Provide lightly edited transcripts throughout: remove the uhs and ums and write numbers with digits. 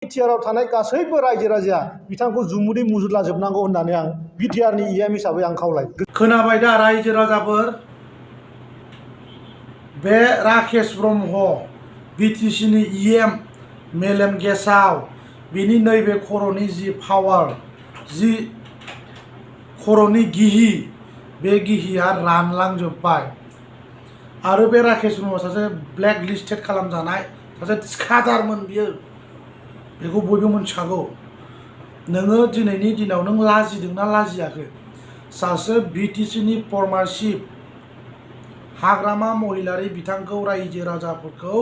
बिटिआराव थानाय गासैबो रायजो राजा बिथांखौ जुमुदै मुजुलाजोबनांगौ होननानै आं बिटिआरनि इएम हिसाबै आं खावलायो। खोनाबाय दा रायजो राजाफोर, बे राकेश ब्रह्म बिटिसिनि इएम मेलेम गेसाव बिनि नैबे खर'नि जि पावार, जि खर'नि गिहि, बे गिहिया रानलांजोब्बाय। आरो बे राकेश ब्रह्मआ सासे ब्लेक लिस्टेड खालामजानाय सासे थिखादारमोन बियो, बेखौ बयबो मिथिखागौ। नोङो दिनैनि दिनाव नों लाजिदोंना लाजियाखै? सासे बिटिसिनि फर्मार चिफ हाग्रामा महिलारि बिथांखौ रायजो राजाफोरखौ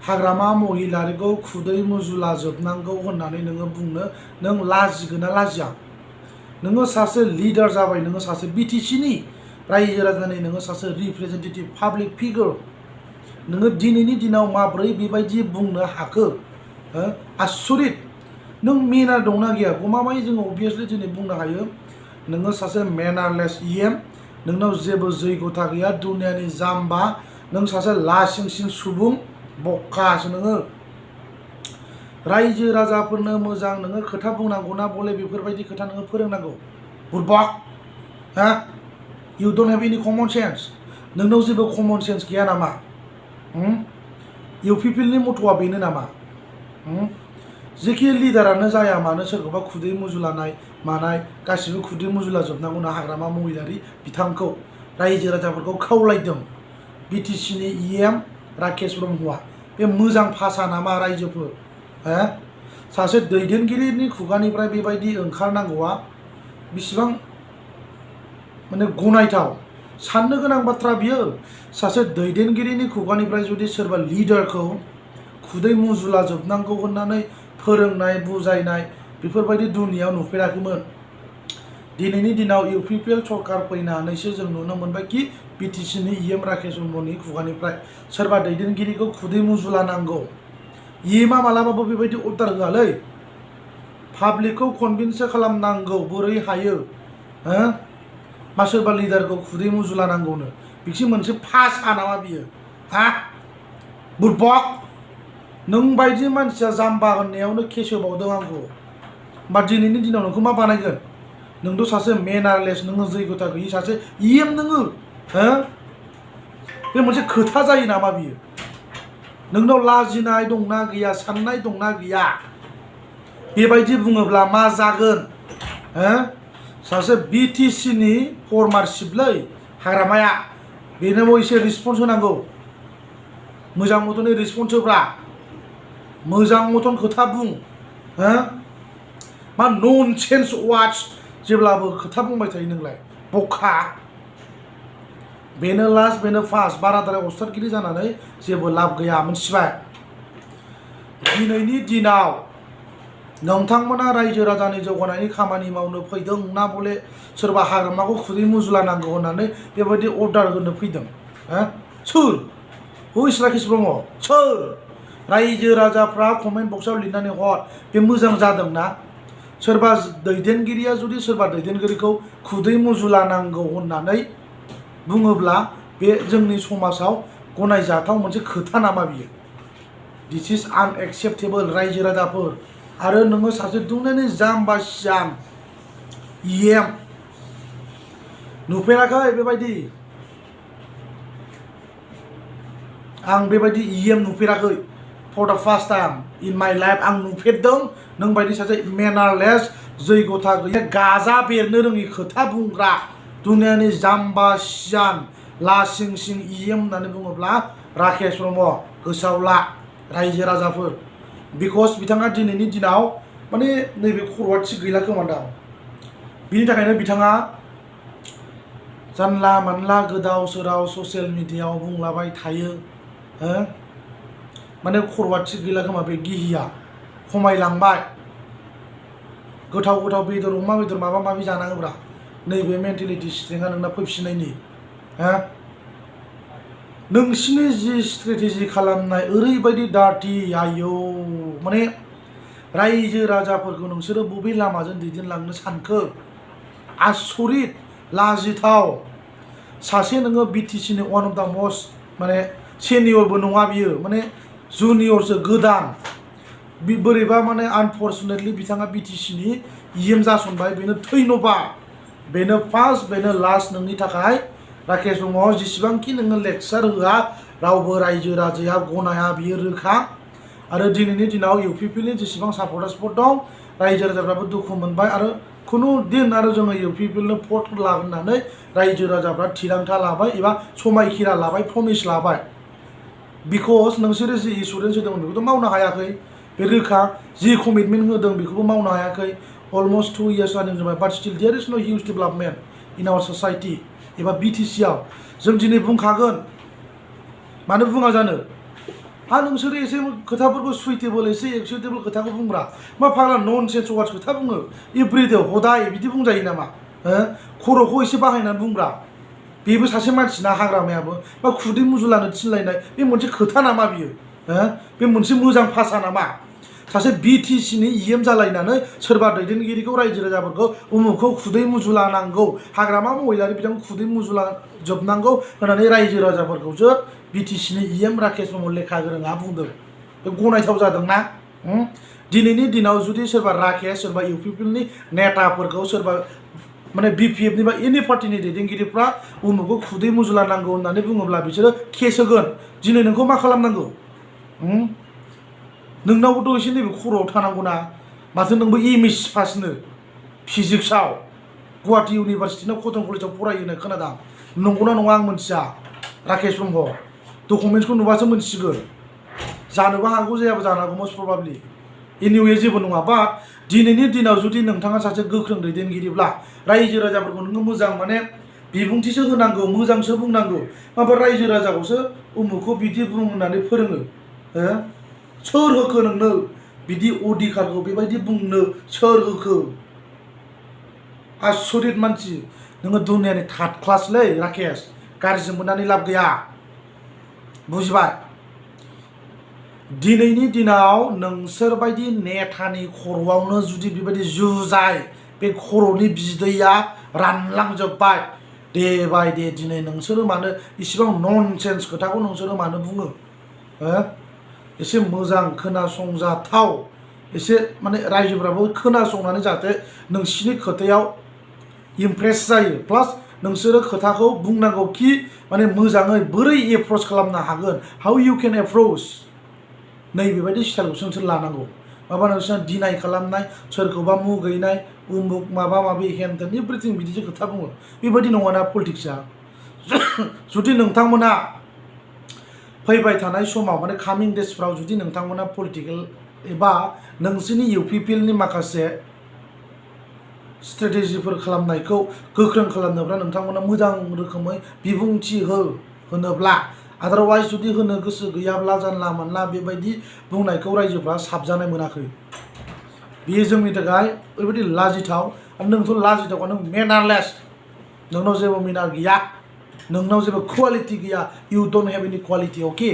हाग्रामा महिलारिखौ खुदै मुजुलाजोबनांगौ होननानै नोङो बुंनो नों लाजिगोन ना लाजिया? नोङो सासे लिडार जाबाय, नोङो सासे बिटिसिनि रायजो राजानि नोङो सासे रिप्रेजेन्टेटिभ पाब्लिक फिगार, नोङो दिनैनि दिनाव माब्रै बेबायदि बुंनो हाखो? आसरित। नों मेनार दंना गैया? गमामायै जोङो अबियासलि दिनै बुंनो हायो नोङो सासे मेनारलेस इएम, नोंनाव जेबो जैगथा गैया, दुनियानि जाम्बा, नों सासे लासिंसिं सुबुं, बक्कासो नोङो। रायजो राजाफोरनो मोजां नोङो खोथा बुंनांगौ ना बले बेफोरबायदि खोथा नोङो फोरोंनांगौ? बुरबक, हा? इउ डोन्ट हेभ एनि कमन सेन्स। नोंनाव जेबो कमन सेन्स गैया नामा? इउपिपिएलनि मथ'आ बेनो नामा? जेखि लिडारानो जाया मानो सोरखौबा खुदै मुजुलानाय मानाय गासिबो खुदै मुजुला जोबनांगौ ना हाग्रामा महिलारि बिथांखौ रायजो राजाफोरखौ खावलायदों। बिटिसिनि इएम राकेश ब्रह्मआ बे मोजां भाषा नामा रायजोफोर? सासे दैदेनगिरिनि खुगानिफ्राय बेबायदि ओंखारनांगौआ बिसिबां माने गनायथाव, साननो गोनां बाथ्रा बियो। सासे दैदेनगिरिनि खुगानिफ्राय जुदि सोरबा लिडारखौ खुदै मुजुला जोबनांगौ होननानै फोरोंनाय बुजायनाय बेफोरबायदि दुनियाव नुफेराखैमोन। दिनैनि दिनाव इउपिपिएल सरकार फैनानैसो जों नुनो मोनबाय कि बिटिसिनि इएम राकेश ब्रह्मनि खुगानिफ्राय सोरबा दैदेनगिरिखौ खुदै मुजुला नांगौ। इएमआ मालाबाबो बेबायदि अर्डार होआलै। पाब्लिकखौ कनभिन्ससो खालामनांगौ बोरै हायो। मा सोरबा लिडारखौ खुदै मुजुला नांगौनो? बिसि मोनसे भाषा नामा बियो? बुरबक, नों बायदि मानसिया जाम्बा होननायावनो खेसेबावदों आंखौ। होमबा दिनैनि दिनाव नोंखौ मा बानायगोन? नोंथ' सासे मेनारलेस, नोङो जैगथा गैयि सासे इएम नोङो। बे मोनसे खोथा जायो नामा बियो? नोंनाव लाजिनाय दंना गैया? साननाय दंना गैया? बेबायदि बुङोब्ला मा जागोन? सासे बिटिसिनि फर्मार चिफलै हाग्रामाया, बेनोबो एसे रिसपन्स होनांगौ। मोजां मथनै रिसपन्स होब्रा, मोजां मथन खोथा बुं। मा ननसेन्स वार्डस जेब्लाबो खोथा बुंबाय थायो नोंलाय, बखा। बेनो लास्ट, बेनो फार्स्ट। बाराद्राय अस्थादगिरि जानानै जेबो लाब गैया, मिथिबाय? दिनैनि दिनाव नोंथांमोना रायजो राजानि जौगानायनि खामानि मावनो फैदों ना बले सोरबा हाग्रामाखौ खुदै मुजुला नांगौ होननानै बेबायदि अर्डार होनो फैदों? सोर? हु इज राकेश ब्रह्म? सोर? रायजो राजाफ्रा कमेन्ट बक्सआव लिरनानै हर, बे मोजां जादों ना? सोरबा दैदेनगिरिया जुदि सोरबा दैदेनगिरिखौ खुदै मुजुला नांगौ होननानै बुङोब्ला बे जोंनि समाजाव गनायजाथाव मोनसे खोथा नामा बियो? दिस इज आनएक्सेप्टेबल रायजो राजाफोर। आरो नोङो सासे दुनियानि जाम्बा सियान इएम, नुफेराखै बेबायदि? आं बेबायदि इएम नुफेराखै। For the first time in my life आं नुफेरदों नों बायदि सासे मेनारलेस, जैगथा गैयै, गाजा बेरनो रोङि खोथा बुंग्रा दुनियानि जाम्बा सियान लासिं सिं इएम होननानै बुङोब्ला राकेश ब्रह्म। गोसोआव ला रायजो राजाफोर। बिकज बिथाङा दिनैनि दिनाव माने नैबे खर'आ थिग गैला खोमा दां। बिनि थाखायनो बिथाङा जानला मानला गोदाव सोराव ससियेल मिडियायाव बुंलाबाय थायो। माने खर'आ थिग गैला खोमा, बे गिहिया खमायलांबाय। गोथाव गोथाव बेदर, अमा बेदर माबा माबि जानाङोब्रा, नैबे मेन्टेलिटि स्ट्रेंथआ नोंना फैफिननायनि। नोंसिनि जि स्ट्रेटेजि खालामनाय ओरैबायदि डार्टि, आयौ, माने रायजो राजाफोरखौ नोंसोरो बबे लामाजों दैदेनलांनो सानखो? आसरित, लाजिथाव। सासे नोङो बिटिसिनि वान अफ द मस्ट माने सिनियरबो नङा बियो, माने जुनियरसो, गोदान। बोरैबा माने आनफर्चुनेटलि बिथाङा बिटिसिनि इएम जासनबाय बेनो थैनोबा बेनो फार्स्ट बेनो लास्ट नोंनि थाखाय राकेश ब्रह्म जेसेबांखि नोङो लेक्सार होआ रावबो रायजो राजाया गनाया बियो रोखा आरो दिनैनि दिनाव इउपिपिएलनि जेसेबां सापर्टार्सफोर दं रायजो राजाफ्राबो दुखु मोनबाय आरो खुनु दिन आरो जोङो इउपिपिएलनो भट लागोन होननानै रायजो राजाफ्रा थिरांथा लाबाय एबा समायखिरा लाबाय प्रमिस लाबाय बिकज नोंसोरो जि एसुरेन्स होदोंमोन बेखौथ' मावनो हायाखै बे रोखा जि कमिटमेन्ट होदों बेखौबो मावनो हायाखै अलमस्ट 2 years रानिं जाबाय बाट steel there is no huge development in our society एबा बिटिसिआव जों दिनै बुंखागोन मानो बुङा जानो नोंसोरो एसे खोथाफोरखौ सुइटेबल एसे एक्सेप्टेबल खोथाखौ बुंब्रा मा फाग्ला नन सेन्स वार्ड्स खोथा बुङो एभ्रिडे हदाय बिदि बुंजायो नामा खर'खौ एसे बाहायनानै बुंब्रा बेबो सासे मानसिना हाग्रामायाबो बा खुदै मुजुलानो थिनलायनाय बे मोनसे खोथा नामा बियो बे मोनसे मोजां भाषा नामा सासे बिटिसिनि इएम जालायनानै सोरबा दैदेनगिरिखौ रायजो राजाफोरखौ उमुखखौ खुदै मुजुला नांगौ हाग्रामा महिलारि बिथांखौ खुदै मुजुला जोबनांगौ होननानै रायजो राजाफोरखौसो बिटिसिनि इएम राकेश ब्रह्म लेखा गोरोङा बुंदों बे गनायथाव जादोंना दिनैनि दिनाव जुदि सोरबा राकेश सोरबा इउपिपिएलनि नेताफोरखौ सोरबा माने बिपिएफनि बा एनि पार्टिनि दैदेनगिरिफ्रा उमुखखौ खुदै मुजुला नांगौ होननानै बुङोब्ला बिसोरो केस होगोन दिनै नोंखौ मा खालामनांगौ नोंनावबोथ' एसे नैबे खर'आव थानांगौना माथो नोंबो एमएस पासनो फिजिक्सआव गुवाहाटि इउनिभारसिटिनाव कटन कलेजाव फरायो होननाय खोनादों नंगौना नङा आं मिथिया राकेश ब्रह्म डकुमेन्ट्सखौ नुबासो मोनसिगोन जानोबो हागौ जायाबो जानो हागौ मस्ट प्रबाबलि एनिवे जेबो नङा बाट दिनैनि दिनाव जुदि नोंथाङा सासे गोख्रों दैदेनगिरिब्ला रायजो राजाफोरखौ नोङो मोजां माने बिबुंथिसो होनांगौ मोजांसो बुंनांगौ माबा रायजो राजाखौसो उमुखखौ बिदि बुं होननानै फोरोङो सोर होखो नोंनो बिदि अधिकारखौ बेबायदि बुंनो सोर होखो आसरित मानसि नोङो दुनियानि थार्ड क्लासलै राकेश गाज्रि मोननानै लाब गैया बुजिबाय दिनैनि दिनाव नोंसोरबायदि नेतानि खर'आवनो जुदि बेबायदि जुजाय बे खर'नि बिदैया रानलांजोब्बाय दे बाय दे दिनै नोंसोरो मानो इसिबां ननसेन्स खोथाखौ नोंसोरो मानो बुङो एसे मोजां खोनासंजाथाव एसे माने रायजोफ्राबो खोनासंनानै जाहाथे नोंसिनि खोथायाव इमप्रेस जायो प्लास नोंसोरो खोथाखौ बुंनांगौ कि माने मोजाङै बोरै एप्रोच खालामनो हागोन हाउ इउ केन एप्रोच नैबेबायदि स्टाइलखौसो नोंसोर लानांगौ माबा नोंसोर डिनाय खालामनाय सोरखौबा मुगैनाय उमुक माबा माबि हेन तेन एभ्रिथिं बिदिसो खोथा बुङो बेबायदि नङाना पलिटिक्सआ जुदि नोंथांमोना फैबाय थानाय समाव माने कामिं डेजफ्राव जुदि नोंथांमोना पलिटिकेल एबा नोंसोरनि इउपिपिएलनि माखासे स्ट्रेटेजिफोर खालामनायखौ गोख्रों खालामनोब्ला नोंथांमोना मोजां रोखोमै बिबुंथि होनोब्ला आदारवाइज जुदि होनो गोसो गैयाब्ला जानला मानला बेबायदि बुंनायखौ रायजोफ्रा साबजानाय मोनाखै बेयो जोंनि थाखाय ओरैबायदि लाजिथाव आरो नोंथ' लाजिथावखा नों मेनारलेस नोंनाव जेबो मेनार गैया नोंनाव जेबो क्वालिटि गैया इउ डोन्ट हेभ एनि क्वालिटि अके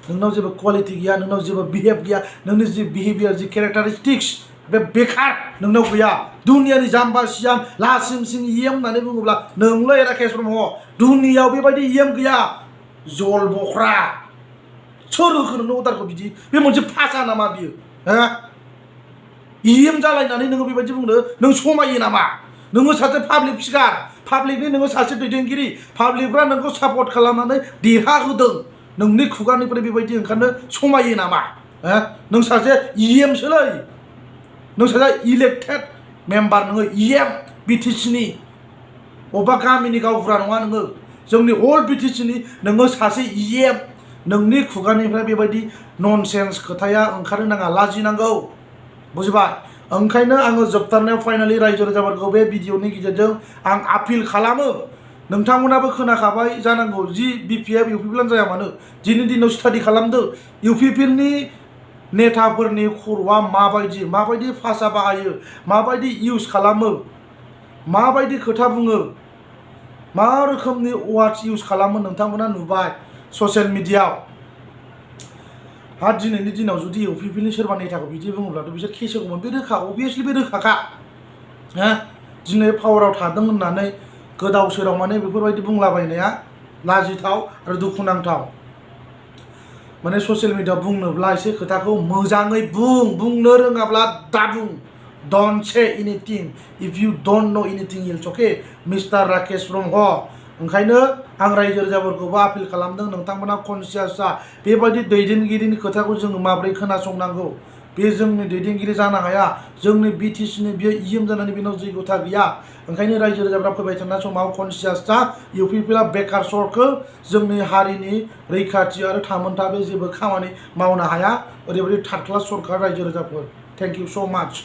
नोंनाव जेबो क्वालिटि गैया नोंनाव जेबो बिहेभ गैया नोंनि जि बिहेभियार जि केरेक्टारिस्टिक्स बे बेकार नोंनाव गैया दुनियानि जाम्बा सियाम लासिं सिं इएम होननानै बुङोब्ला नोंलै राकेश ब्रह्म दुनियाव बेबायदि इएम गैया जल बख्रा सोर होखो नोंनो अर्डारखौ बिदि बे मोनसे भाषा नामा बियो इएम जालायनानै नोङो बेबायदि बुंनो नों समायो नामा नोङो सासे पाब्लिक फिगार पाब्लिकनि नोङो सासे दैदेनगिरि पाब्लिकफ्रा नोंखौ सापर्ट खालामनानै देरहाहोदों नोंनि खुगानिफ्राय बेबायदि ओंखारनो समायो नामा नों सासे इएमसोलै नों सासे इलेक्टेड मेम्बार नोङो इएम बिटिसिनि अबेबा गामिनि गावबुरा नङा नोङो जोंनि अल बिटिसिनि नोङो सासे इएम नोंनि खुगानिफ्राय बेबायदि ननसेन्स खोथाया ओंखारनो नाङा लाजिनांगौ बुजिबाय ओंखायनो आङो जोबथारनायाव फाइनालि रायजो राजाफोरखौ बे भिडिअनि गेजेरजों आं आपिल खालामो नोंथांमोनाबो खोनाखाबाय जानांगौ जि बिपिएफ इउपिपिएलआनो जाया मानो दिनैनि दिनाव स्टाडि खालामदो इउपिपिएलनि नेताफोरनि खर'आ माबायदि भाषा बाहायो माबायदि इउज खालामो माबायदि खोथा बुङो मा रोखोमनि वार्डस इउज खालामो नोंथांमोना नुबाय ससियेल मिडियाआव दिनैनि दिनाव जुदि इउपिपिएलनि सोरबा नेताखौ बिदि बुङोब्लाथ' बिसोर केस होगौमोन बे रोखा अभियासलि बे रोखाखा दिनै पावाराव थादों होननानै गोदाव सोराव माने बेफोरबायदि बुंलाबायनाया लाजिथाव आरो दुखुनांथाव माने ससियेल मिडिया बुंनोब्ला एसे खोथाखौ मोजाङै बुंनो रोङाब्ला दाबुं don't say anything if you don't know anything else okay mister Rakesh Brahma ओंखायनो आं रायजो राजाफोरखौबो आपिल खालामदों नोंथांमोना कनसियास जा बेबायदि दैदेनगिरिनि खोथाखौ जोङो माबोरै खोनासंनांगौ बे जोंनि दैदेनगिरि जानो हाया जोंनि बिटिसिनि बियो इएम जानानै बेनाव जैगथा गैया ओंखायनो रायजो राजाफ्रा फैबाय थानाय समाव कनसियास जा इउपिपिएलआ बेकार सर्कल जोंनि हारिनि रैखाथि आरो थामोनथा बे जेबो खामानि मावनो हाया ओरैबायदि थार्ड क्लास सरकार रायजो राजाफोर थेंक इउ सो माच